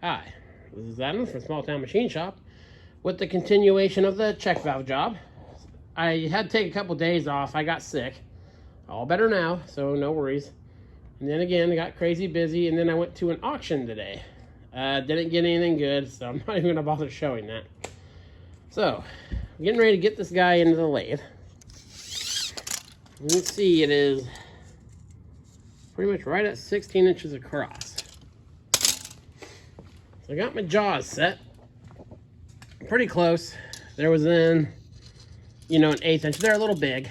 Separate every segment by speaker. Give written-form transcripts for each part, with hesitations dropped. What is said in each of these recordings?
Speaker 1: Hi, this is Adam from Small Town Machine Shop with the continuation of the check valve job. I had to take a couple days off. I got sick. All better now, so no worries. And then again, I got crazy busy, and then I went to an auction today. Didn't get anything good, so I'm not even going to bother showing that. So, I'm getting ready to get this guy into the lathe. You can see it is pretty much right at 16 inches across. So I got my jaws set. Pretty close. They're within, an 1/8 inch. They're a little big.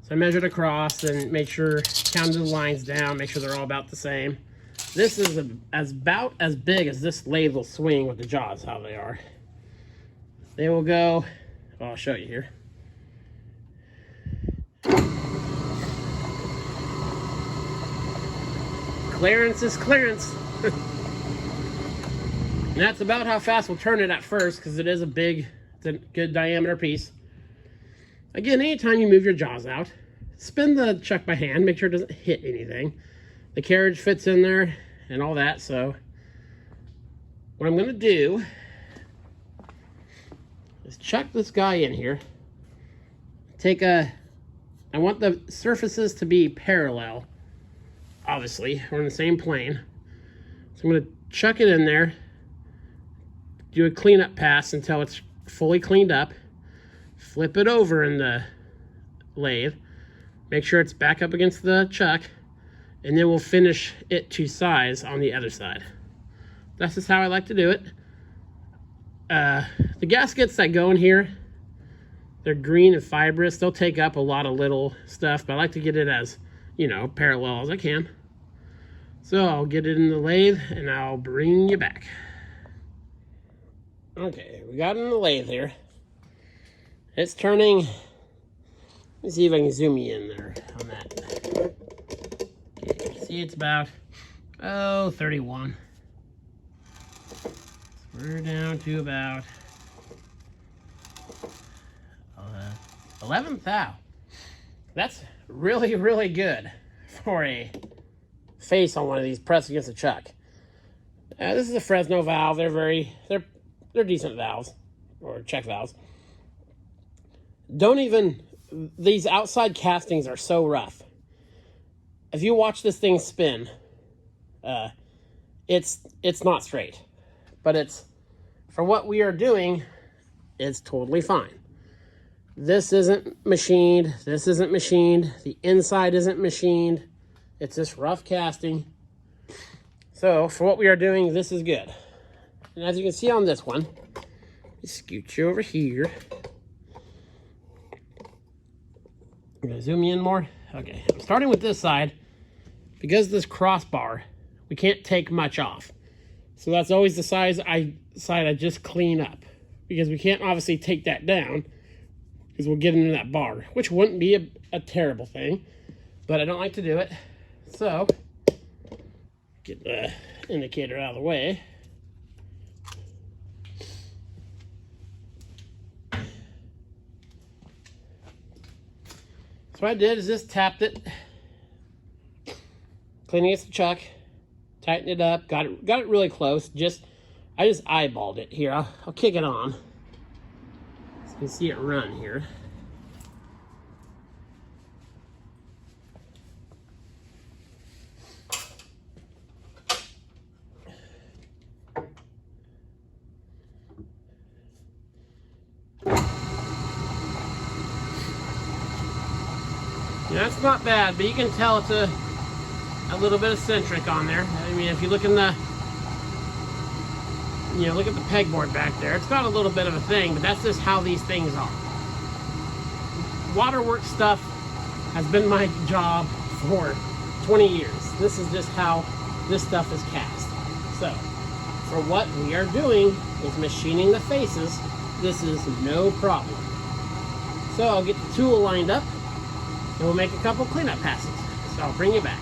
Speaker 1: So I measured across and made sure, counted the lines down, make sure they're all about the same. This is about as big as this lathe will swing with the jaws, how they are. They will go, well, I'll show you here. Clearance is clearance. And that's about how fast we'll turn it at first, because it is it's a good diameter piece. Again, anytime you move your jaws out, spin the chuck by hand, make sure it doesn't hit anything. The carriage fits in there and all that, so what I'm gonna do is chuck this guy in here. I want the surfaces to be parallel, obviously, we're in the same plane. So I'm gonna chuck it in there, do a cleanup pass until it's fully cleaned up, flip it over in the lathe, make sure it's back up against the chuck, and then we'll finish it to size on the other side. That's just how I like to do it. The gaskets that go in here, they're green and fibrous. They'll take up a lot of little stuff, but I like to get it as, parallel as I can. So I'll get it in the lathe and I'll bring you back. Okay, we got it in the lathe here. It's turning. Let me see if I can zoom you in there on that. Okay, see, it's about 31. So we're down to about 11th thou. That's really, really good for a face on one of these pressed against a chuck. This is a Fresno valve. They're decent valves, or check valves. These outside castings are so rough. If you watch this thing spin, it's not straight. But for what we are doing, it's totally fine. This isn't machined. This isn't machined. The inside isn't machined. It's just rough casting. So for what we are doing, this is good. And as you can see on this one, scoot you over here. I'm gonna zoom you in more. Okay, I'm starting with this side. Because this crossbar, we can't take much off. So that's always the side I just clean up. Because we can't obviously take that down, because we'll get into that bar, which wouldn't be a terrible thing, but I don't like to do it. So, get the indicator out of the way. So what I did is just tapped it, cleaning against the chuck, tightened it up, got it really close. I just eyeballed it here. I'll kick it on, so you can see it run here. That's not bad, but you can tell it's a little bit eccentric on there. I mean, if you look in the, look at the pegboard back there, it's got a little bit of a thing, but that's just how these things are. Waterworks stuff has been my job for 20 years. This is just how this stuff is cast. So, for what we are doing is machining the faces, this is no problem. So I'll get the tool lined up, and we'll make a couple cleanup passes. So I'll bring you back.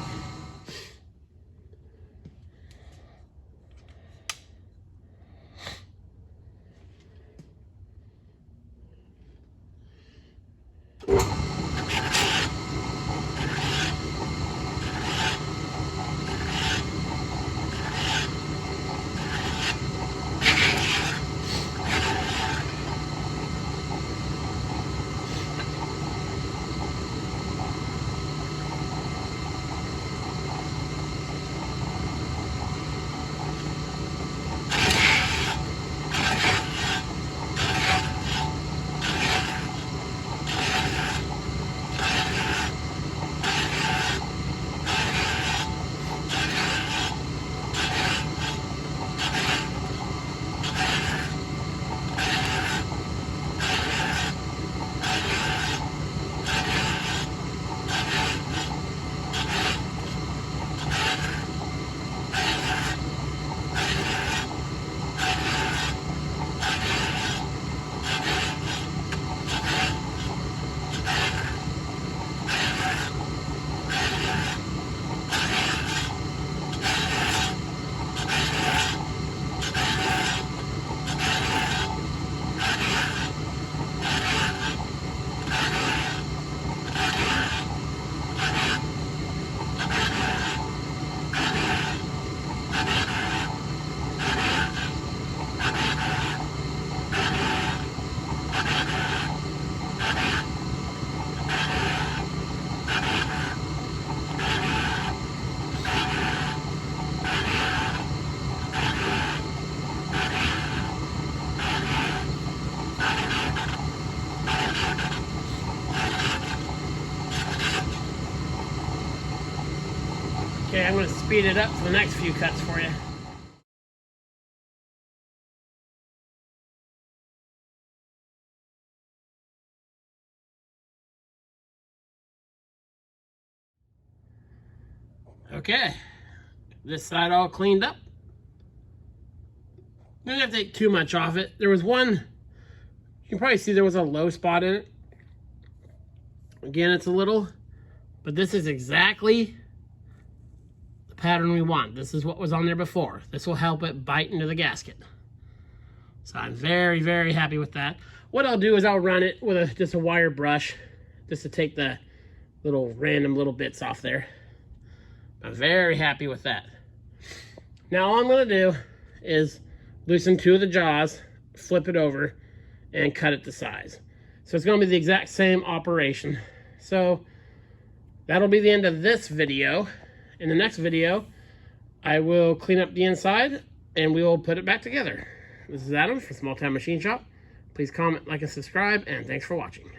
Speaker 1: going to speed it up for the next few cuts for you. Okay, this side all cleaned up. Didn't have to take too much off it. There was one, you can probably see there was a low spot in it. Again, it's a little, but this is exactly the pattern we want. This is what was on there before. This will help it bite into the gasket. So I'm very, very happy with that. What I'll do is I'll run it with just a wire brush just to take the little random little bits off there. I'm very happy with that. Now all I'm going to do is loosen 2 of the jaws, flip it over, and cut it to size. So it's going to be the exact same operation. So that'll be the end of this video. In the next video, I will clean up the inside and we will put it back together. This is Adam from Small Town Machine Shop. Please comment, like, and subscribe, and thanks for watching.